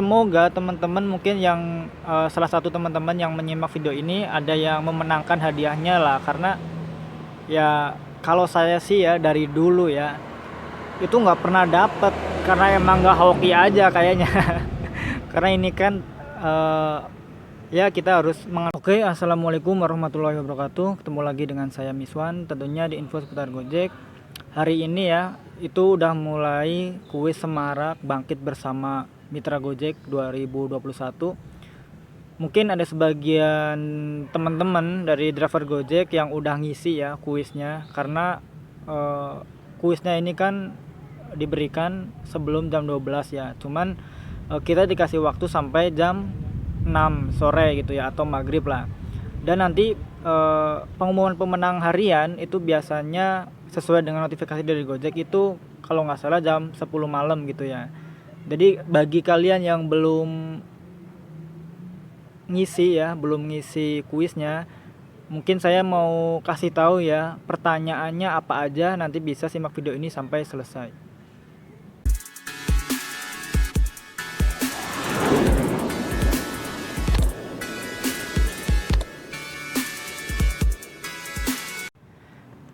semoga teman-teman mungkin yang salah satu teman-teman yang menyimak video ini ada yang memenangkan hadiahnya lah, karena ya kalau saya sih ya dari dulu ya itu nggak pernah dapet karena emang nggak hoki aja kayaknya. Karena ini kan eh, ya kita harus Oke, assalamualaikum warahmatullahi wabarakatuh. Ketemu lagi dengan saya Miswan, tentunya di info seputar Gojek. Hari ini ya itu udah mulai kuis semarak bangkit bersama Mitra Gojek 2021. Mungkin ada sebagian teman-teman dari driver Gojek yang udah ngisi ya kuisnya, karena eh, kuisnya ini kan diberikan sebelum jam 12 ya. Cuman kita dikasih waktu sampai jam 6 sore gitu ya, atau maghrib lah. Dan nanti pengumuman pemenang harian itu biasanya sesuai dengan notifikasi dari Gojek itu kalau nggak salah jam 10 malam gitu ya. Jadi bagi kalian yang belum ngisi kuisnya, mungkin saya mau kasih tahu ya pertanyaannya apa aja, nanti bisa simak video ini sampai selesai.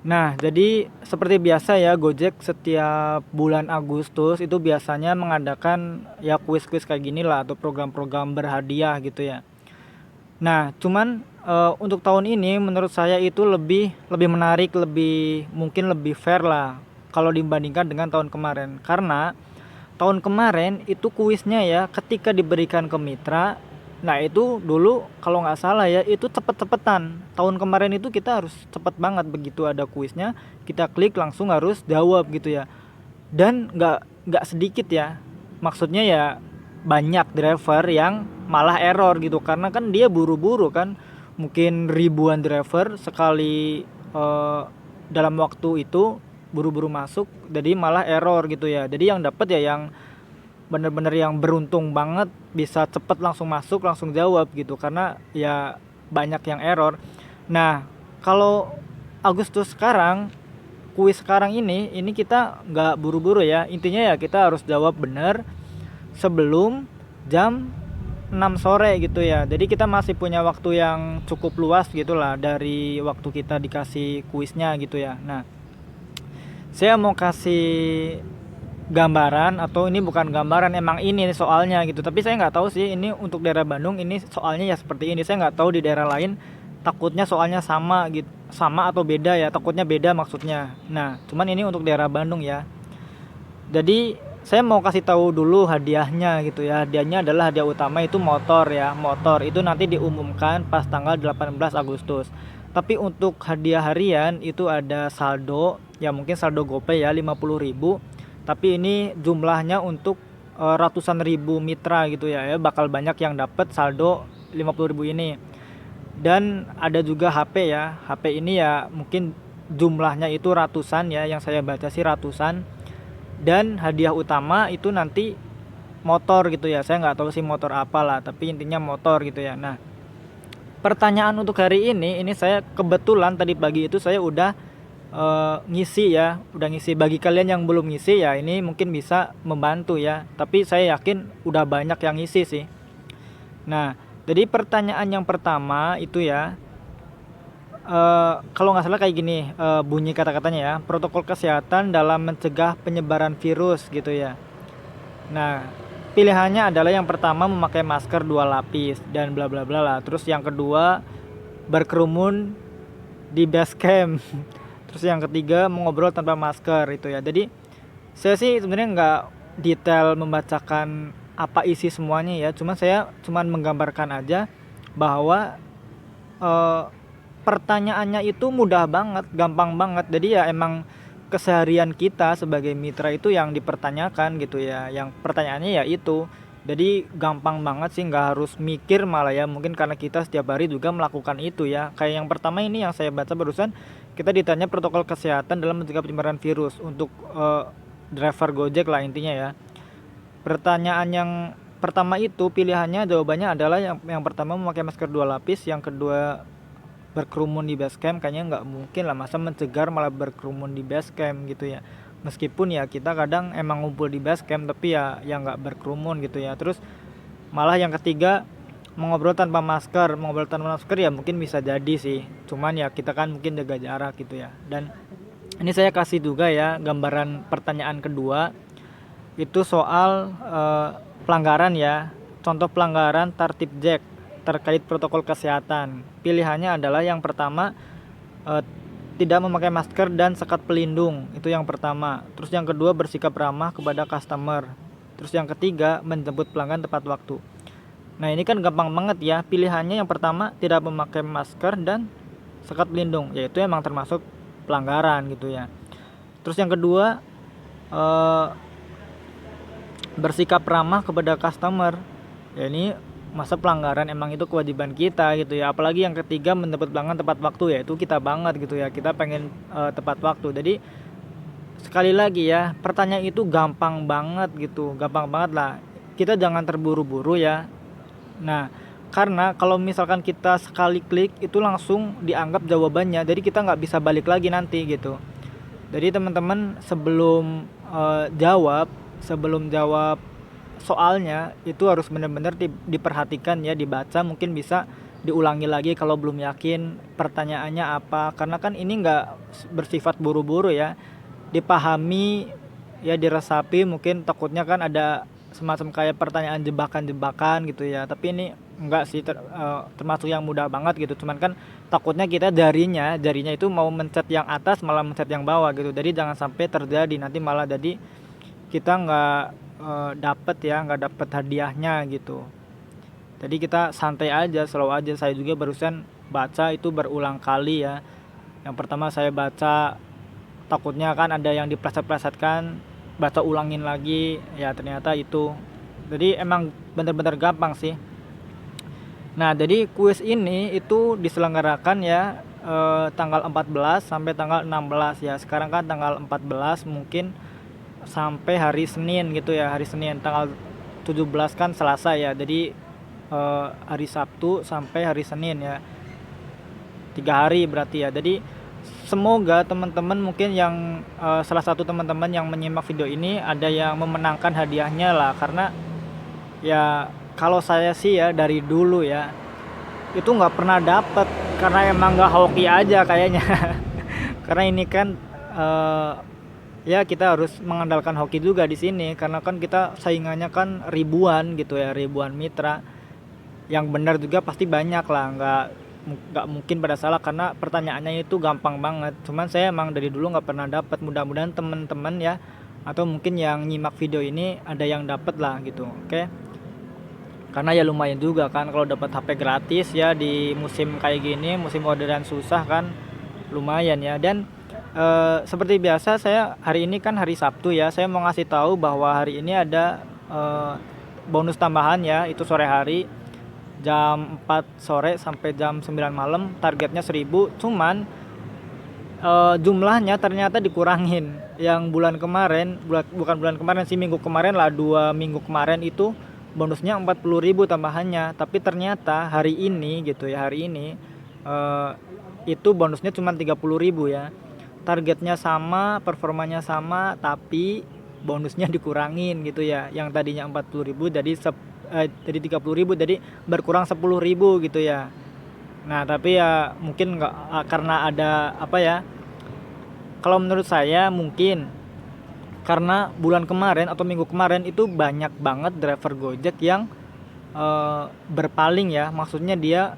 Nah, jadi seperti biasa ya, Gojek setiap bulan Agustus itu biasanya mengadakan ya kuis-kuis kayak gini lah, atau program-program berhadiah gitu ya. Nah, cuman untuk tahun ini menurut saya itu lebih lebih menarik, mungkin lebih fair lah kalau dibandingkan dengan tahun kemarin. Karena tahun kemarin itu kuisnya ya ketika diberikan ke mitra, nah itu dulu kalau nggak salah ya itu cepet-cepetan. Tahun kemarin itu kita harus cepet banget, begitu ada kuisnya kita klik langsung harus jawab gitu ya. Dan nggak sedikit ya, maksudnya ya banyak driver yang malah error gitu, karena kan dia buru-buru kan, mungkin ribuan driver sekali dalam waktu itu buru-buru masuk, jadi malah error gitu ya. Jadi yang dapat ya yang bener-bener yang beruntung banget bisa cepet langsung masuk langsung jawab gitu, karena ya banyak yang error. Nah, kalau Agustus sekarang, kuis sekarang ini kita nggak buru-buru ya, intinya ya kita harus jawab bener sebelum jam 6 sore gitu ya. Jadi kita masih punya waktu yang cukup luas gitulah dari waktu kita dikasih kuisnya gitu ya. Nah, saya mau kasih gambaran, atau ini bukan gambaran, emang ini soalnya gitu. Tapi saya nggak tahu sih ini untuk daerah Bandung ini soalnya ya seperti ini. Saya nggak tahu di daerah lain, takutnya soalnya sama gitu, sama atau beda ya. Takutnya beda maksudnya. Nah, cuman ini untuk daerah Bandung ya. Jadi saya mau kasih tahu dulu hadiahnya gitu ya. Hadiahnya adalah hadiah utama itu motor ya. Motor itu nanti diumumkan pas tanggal 18 Agustus. Tapi untuk hadiah harian itu ada saldo, ya mungkin saldo GoPay ya 50.000. Tapi ini jumlahnya untuk ratusan ribu mitra gitu ya. Bakal banyak yang dapat saldo 50.000 ini. Dan ada juga HP ya. HP ini ya mungkin jumlahnya itu ratusan ya, yang saya baca sih ratusan. Dan hadiah utama itu nanti motor gitu ya. Saya nggak tahu sih motor apa lah, tapi intinya motor gitu ya. Nah, pertanyaan untuk hari ini saya kebetulan tadi pagi itu saya udah ngisi ya, udah ngisi. Bagi kalian yang belum ngisi ya ini mungkin bisa membantu ya, tapi saya yakin udah banyak yang ngisi sih. Nah, jadi pertanyaan yang pertama itu ya, kalau nggak salah kayak gini, bunyi kata-katanya ya, protokol kesehatan dalam mencegah penyebaran virus gitu ya. Nah, pilihannya adalah yang pertama memakai masker 2 lapis dan bla bla bla lah. Terus yang kedua berkerumun di base camp. Terus yang ketiga mengobrol tanpa masker itu ya. Jadi saya sih sebenarnya nggak detail membacakan apa isi semuanya ya. Saya cuman menggambarkan aja bahwa eh, pertanyaannya itu mudah banget, gampang banget. Jadi ya emang keseharian kita sebagai mitra itu yang dipertanyakan gitu ya. Yang pertanyaannya ya itu. Jadi gampang banget sih, nggak harus mikir malah ya. Mungkin karena kita setiap hari juga melakukan itu ya. Kayak yang pertama ini yang saya baca barusan, kita ditanya protokol kesehatan dalam mencegah penyebaran virus untuk driver Gojek lah intinya ya. Pertanyaan yang pertama itu pilihannya, jawabannya adalah yang pertama memakai masker 2 lapis, yang kedua berkerumun di base camp. Kayaknya nggak mungkin lah masa mencegah malah berkerumun di base camp gitu ya. Meskipun ya kita kadang emang ngumpul di base camp, tapi ya nggak berkerumun gitu ya. Terus Malah yang ketiga, mengobrol tanpa masker. Mengobrol tanpa masker ya mungkin bisa jadi sih, cuman ya kita kan mungkin jaga jarak gitu ya. Dan ini saya kasih juga ya gambaran pertanyaan kedua, itu soal pelanggaran ya. Contoh pelanggaran tertib Jack terkait protokol kesehatan. Pilihannya adalah yang pertama, eh, tidak memakai masker dan sekat pelindung, itu yang pertama. Terus yang kedua, bersikap ramah kepada customer. Terus yang ketiga, menjemput pelanggan tepat waktu. Nah ini kan gampang banget ya. Pilihannya yang pertama, tidak memakai masker dan sekat pelindung, yaitu emang termasuk pelanggaran gitu ya. Terus yang kedua, eh, bersikap ramah kepada customer, ya ini masa pelanggaran, emang itu kewajiban kita gitu ya. Apalagi yang ketiga, mendapat pelanggan tepat waktu, ya itu kita banget gitu ya, kita pengen tepat waktu. Jadi sekali lagi ya, pertanyaan itu gampang banget gitu, gampang banget lah, kita jangan terburu-buru ya. Nah karena kalau misalkan kita sekali klik itu langsung dianggap jawabannya, jadi kita nggak bisa balik lagi nanti gitu. Jadi teman-teman sebelum jawab soalnya itu harus benar-benar diperhatikan ya, dibaca, mungkin bisa diulangi lagi kalau belum yakin pertanyaannya apa, karena kan ini nggak bersifat buru-buru ya, dipahami ya, diresapi. Mungkin takutnya kan ada semacam kayak pertanyaan jebakan-jebakan gitu ya, tapi ini enggak sih, termasuk yang mudah banget gitu. Cuman kan takutnya kita jarinya itu mau mencet yang atas malah mencet yang bawah gitu, jadi jangan sampai terjadi nanti malah jadi kita nggak nggak dapet hadiahnya gitu. Jadi kita santai aja, slow aja. Saya juga barusan baca itu berulang kali ya. Yang pertama saya baca, takutnya kan ada yang dipleset-plesetkan, baca ulangin lagi, ya ternyata itu. Jadi emang bener-bener gampang sih. Nah jadi kuis ini itu diselenggarakan ya tanggal 14 sampai tanggal 16 ya. Sekarang kan tanggal 14, mungkin sampai hari Senin gitu ya. Hari Senin tanggal 17 kan Selasa ya, jadi hari Sabtu sampai hari Senin ya, 3 hari berarti ya. Jadi semoga teman-teman mungkin yang salah satu teman-teman yang menyimak video ini ada yang memenangkan hadiahnya lah. Karena ya kalau saya sih ya dari dulu ya itu nggak pernah dapet, karena emang nggak hoki aja kayaknya. Karena ini kan ya kita harus mengandalkan hoki juga di sini, karena kan kita saingannya kan ribuan gitu ya, ribuan mitra. Yang benar juga pasti banyak lah, nggak mungkin pada salah, karena pertanyaannya itu gampang banget. Cuman saya emang dari dulu nggak pernah dapat. Mudah-mudahan teman-teman ya, atau mungkin yang nyimak video ini ada yang dapat lah gitu. Oke, karena ya lumayan juga kan kalau dapat HP gratis ya di musim kayak gini, musim orderan susah kan, lumayan ya. Dan seperti biasa, saya hari ini kan hari Sabtu ya, saya mau ngasih tahu bahwa hari ini ada bonus tambahan ya, itu sore hari jam 4 sore sampai jam 9 malam, targetnya 1000. Cuman jumlahnya ternyata dikurangin. Yang bulan kemarin, bukan bulan kemarin sih, minggu kemarin lah, 2 minggu kemarin itu bonusnya 40.000 tambahannya. Tapi ternyata hari ini gitu ya, hari ini itu bonusnya cuma 30.000 ya. Targetnya sama, performanya sama, tapi bonusnya dikurangin gitu ya. Yang tadinya 40.000 jadi 30.000, jadi berkurang 10.000 gitu ya. Nah tapi ya mungkin nggak, karena ada apa ya, kalau menurut saya mungkin karena bulan kemarin atau minggu kemarin itu banyak banget driver Gojek yang berpaling ya. Maksudnya dia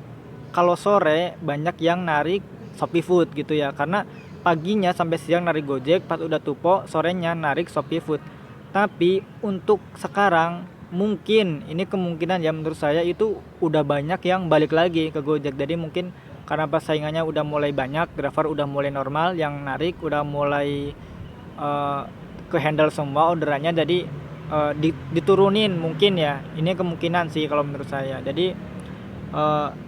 kalau sore banyak yang narik Shopee Food gitu ya, karena paginya sampai siang narik Gojek, pas udah tupo sorenya narik Shopee Food. Tapi untuk sekarang mungkin ini kemungkinan ya, menurut saya itu udah banyak yang balik lagi ke Gojek. Jadi mungkin karena persaingannya udah mulai banyak, driver udah mulai normal yang narik, udah mulai ke handle semua orderannya, jadi diturunin mungkin ya. Ini kemungkinan sih kalau menurut saya. Jadi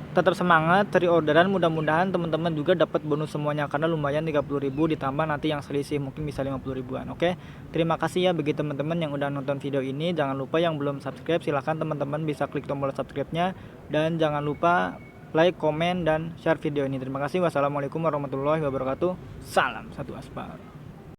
tetap semangat cari orderan, mudah-mudahan teman-teman juga dapat bonus semuanya, karena lumayan 30.000 ditambah nanti yang selisih mungkin bisa 50.000-an. Oke, terima kasih ya bagi teman-teman yang udah nonton video ini. Jangan lupa yang belum subscribe, silahkan teman-teman bisa klik tombol subscribe-nya, dan jangan lupa like, komen, dan share video ini. Terima kasih. Wassalamualaikum warahmatullahi wabarakatuh. Salam satu aspal.